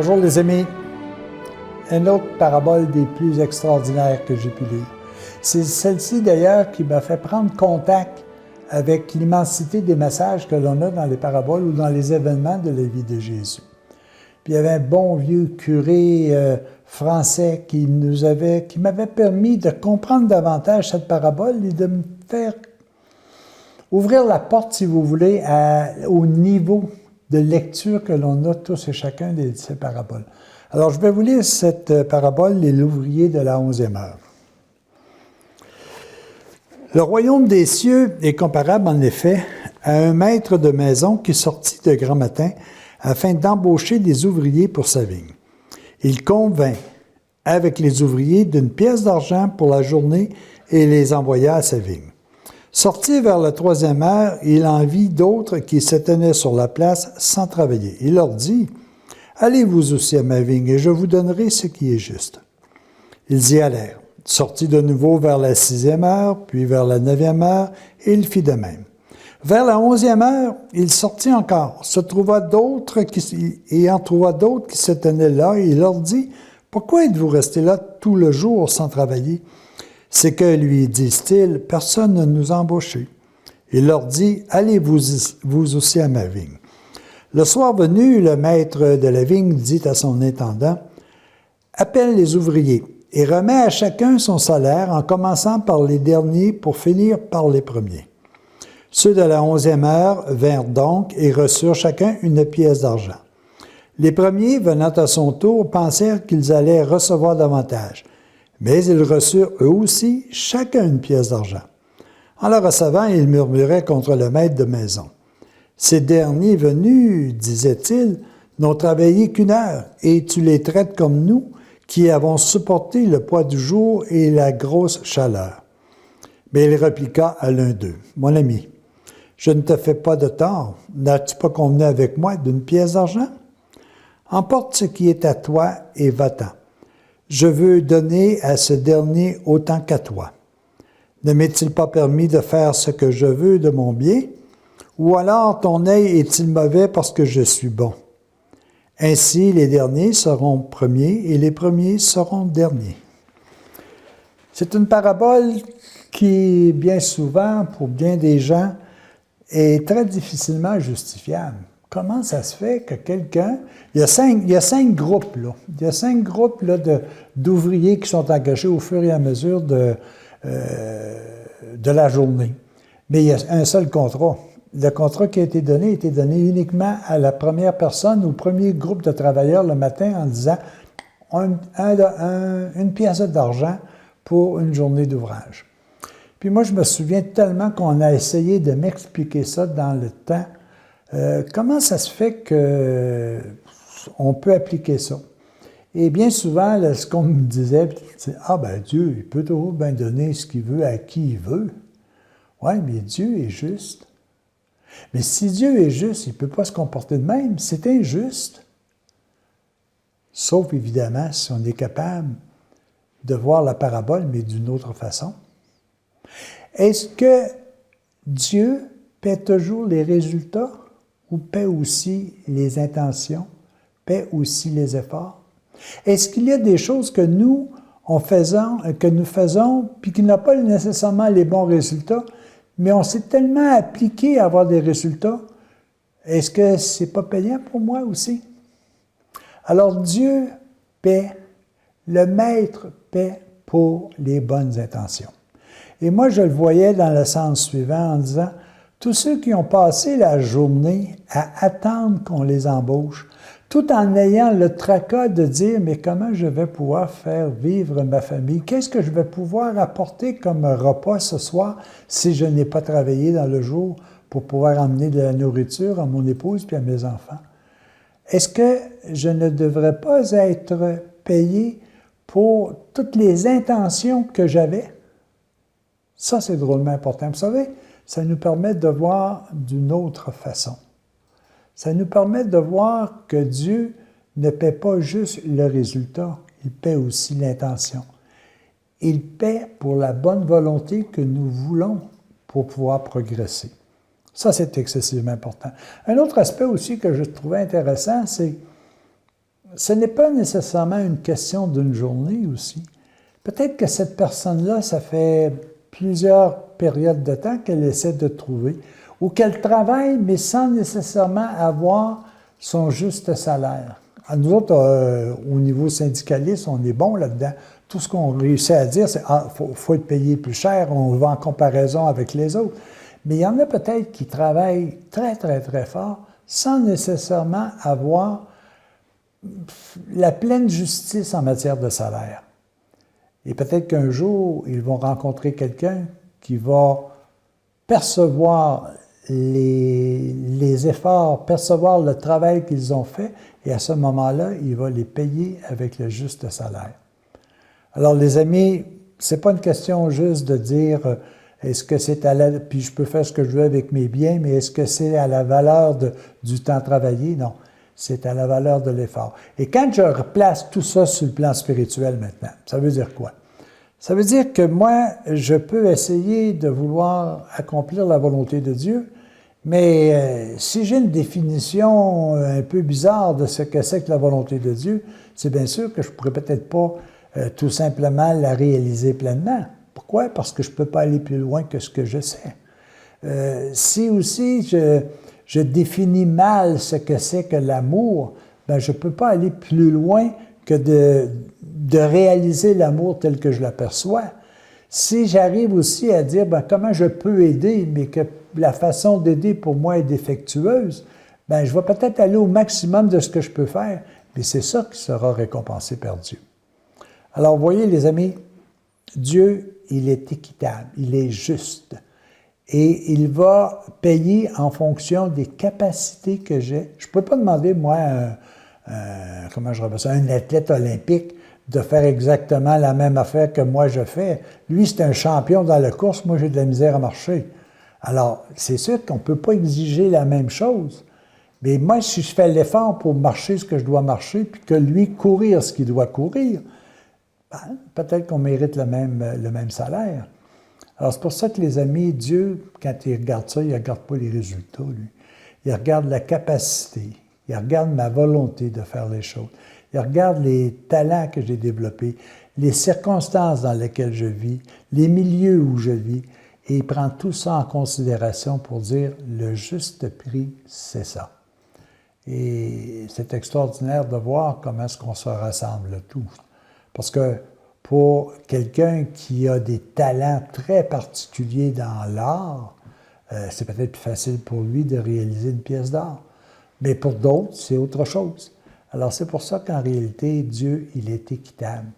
Bonjour les amis. Une autre parabole des plus extraordinaires que j'ai pu lire. C'est celle-ci d'ailleurs qui m'a fait prendre contact avec l'immensité des messages que l'on a dans les paraboles ou dans les événements de la vie de Jésus. Puis il y avait un bon vieux curé français qui m'avait permis de comprendre davantage cette parabole et de me faire ouvrir la porte, si vous voulez, au niveau de lecture que l'on a tous et chacun de ces paraboles. Alors, je vais vous lire cette parabole, l'ouvrier de la 11e heure. Le royaume des cieux est comparable, en effet, à un maître de maison qui sortit de grand matin afin d'embaucher des ouvriers pour sa vigne. Il convint avec les ouvriers d'une pièce d'argent pour la journée et les envoya à sa vigne. Sorti vers la 3e heure, il en vit d'autres qui se tenaient sur la place sans travailler. Il leur dit, « Allez-vous aussi à ma vigne, et je vous donnerai ce qui est juste. » Ils y allèrent. Sortit de nouveau vers la 6e heure, puis vers la 9e heure, et il fit de même. Vers la 11e heure, il sortit encore, en trouva d'autres qui se tenaient là, et il leur dit, « Pourquoi êtes-vous restés là tout le jour sans travailler? » C'est que, lui disent-ils, personne ne nous a embauchés. Il leur dit, allez-vous aussi à ma vigne. Le soir venu, le maître de la vigne dit à son intendant, appelle les ouvriers et remet à chacun son salaire en commençant par les derniers pour finir par les premiers. Ceux de la 11e heure vinrent donc et reçurent chacun une pièce d'argent. Les premiers, venant à son tour, pensèrent qu'ils allaient recevoir davantage. Mais ils reçurent eux aussi chacun une pièce d'argent. En le recevant, ils murmuraient contre le maître de maison. Ces derniers venus, disait-il, n'ont travaillé qu'une heure, et tu les traites comme nous, qui avons supporté le poids du jour et la grosse chaleur. Mais il répliqua à l'un d'eux, mon ami, je ne te fais pas de tort, n'as-tu pas convenu avec moi d'une pièce d'argent? Emporte ce qui est à toi et va-t'en. Je veux donner à ce dernier autant qu'à toi. Ne m'est-il pas permis de faire ce que je veux de mon bien? Ou alors ton œil est-il mauvais parce que je suis bon? Ainsi, les derniers seront premiers et les premiers seront derniers. C'est une parabole qui, bien souvent, pour bien des gens, est très difficilement justifiable. Comment ça se fait que quelqu'un... Il y a cinq groupes, là. Il y a 5 groupes là, d'ouvriers qui sont engagés au fur et à mesure de la journée. Mais il y a un seul contrat. Le contrat qui a été donné uniquement à la première personne, au premier groupe de travailleurs le matin en disant une pièce d'argent pour une journée d'ouvrage. Puis moi, je me souviens tellement qu'on a essayé de m'expliquer ça dans le temps. Comment ça se fait qu'on peut appliquer ça? Et bien souvent, là, ce qu'on me disait, c'est « Ah ben Dieu, il peut toujours bien donner ce qu'il veut à qui il veut. » Oui, mais Dieu est juste. Mais si Dieu est juste, il ne peut pas se comporter de même. C'est injuste. Sauf évidemment si on est capable de voir la parabole, mais d'une autre façon. Est-ce que Dieu paie toujours les résultats? Ou paie aussi les intentions, paie aussi les efforts? Est-ce qu'il y a des choses que nous faisons, puis qui n'ont pas nécessairement les bons résultats, mais on s'est tellement appliqué à avoir des résultats, est-ce que c'est pas payant pour moi aussi? Alors Dieu paie, le Maître paie pour les bonnes intentions. Et moi, je le voyais dans le sens suivant en disant, tous ceux qui ont passé la journée à attendre qu'on les embauche, tout en ayant le tracas de dire « mais comment je vais pouvoir faire vivre ma famille? Qu'est-ce que je vais pouvoir apporter comme repas ce soir si je n'ai pas travaillé dans le jour pour pouvoir emmener de la nourriture à mon épouse et à mes enfants? Est-ce que je ne devrais pas être payé pour toutes les intentions que j'avais? » Ça, c'est drôlement important. Vous savez, ça nous permet de voir d'une autre façon. Ça nous permet de voir que Dieu ne paie pas juste le résultat, il paie aussi l'intention. Il paie pour la bonne volonté que nous voulons pour pouvoir progresser. Ça, c'est excessivement important. Un autre aspect aussi que je trouvais intéressant, c'est ce n'est pas nécessairement une question d'une journée aussi. Peut-être que cette personne-là, ça fait plusieurs périodes de temps qu'elle essaie de trouver, ou qu'elle travaille, mais sans nécessairement avoir son juste salaire. Nous autres, au niveau syndicaliste, on est bon là-dedans. Tout ce qu'on réussit à dire, c'est « Ah, faut être payé plus cher, on va en comparaison avec les autres ». Mais il y en a peut-être qui travaillent très, très, très fort sans nécessairement avoir la pleine justice en matière de salaire. Et peut-être qu'un jour, ils vont rencontrer quelqu'un qui va percevoir les efforts, percevoir le travail qu'ils ont fait, et à ce moment-là, il va les payer avec le juste salaire. Alors, les amis, c'est pas une question juste de dire est-ce que c'est à la... puis je peux faire ce que je veux avec mes biens, mais est-ce que c'est à la valeur du temps travaillé? Non, c'est à la valeur de l'effort. Et quand je replace tout ça sur le plan spirituel maintenant, ça veut dire quoi? Ça veut dire que moi, je peux essayer de vouloir accomplir la volonté de Dieu, mais si j'ai une définition un peu bizarre de ce que c'est que la volonté de Dieu, c'est bien sûr que je ne pourrais peut-être pas tout simplement la réaliser pleinement. Pourquoi? Parce que je ne peux pas aller plus loin que ce que je sais. Si aussi je définis mal ce que c'est que l'amour, ben je ne peux pas aller plus loin que de réaliser l'amour tel que je l'aperçois. Si j'arrive aussi à dire ben, comment je peux aider, mais que la façon d'aider pour moi est défectueuse, ben, je vais peut-être aller au maximum de ce que je peux faire, mais c'est ça qui sera récompensé par Dieu. Alors, vous voyez, les amis, Dieu, il est équitable, il est juste. Et il va payer en fonction des capacités que j'ai. Je ne peux pas demander, moi, comment je rappelle ça, un athlète olympique de faire exactement la même affaire que moi je fais. Lui, c'est un champion dans la course, moi j'ai de la misère à marcher. Alors, c'est sûr qu'on ne peut pas exiger la même chose. Mais moi, si je fais l'effort pour marcher ce que je dois marcher, puis que lui courir ce qu'il doit courir, ben, peut-être qu'on mérite le même salaire. Alors, c'est pour ça que les amis, Dieu, quand il regarde ça, il ne regarde pas les résultats, lui. Il regarde la capacité, il regarde ma volonté de faire les choses. Il regarde les talents que j'ai développés, les circonstances dans lesquelles je vis, les milieux où je vis, et il prend tout ça en considération pour dire le juste prix, c'est ça. Et c'est extraordinaire de voir comment est-ce qu'on se rassemble tous. Parce que pour quelqu'un qui a des talents très particuliers dans l'art, c'est peut-être plus facile pour lui de réaliser une pièce d'art. Mais pour d'autres, c'est autre chose. Alors, c'est pour ça qu'en réalité, Dieu, il est équitable.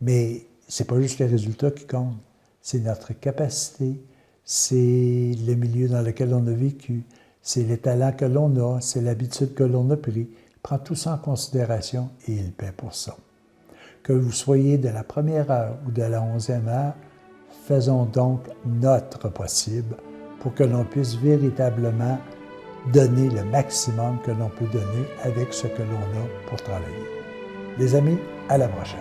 Mais ce n'est pas juste les résultats qui comptent. C'est notre capacité, c'est le milieu dans lequel on a vécu, c'est les talents que l'on a, c'est l'habitude que l'on a pris. Il prend tout ça en considération et il paie pour ça. Que vous soyez de la première heure ou de la 11e heure, faisons donc notre possible pour que l'on puisse véritablement donner le maximum que l'on peut donner avec ce que l'on a pour travailler. Les amis, à la prochaine.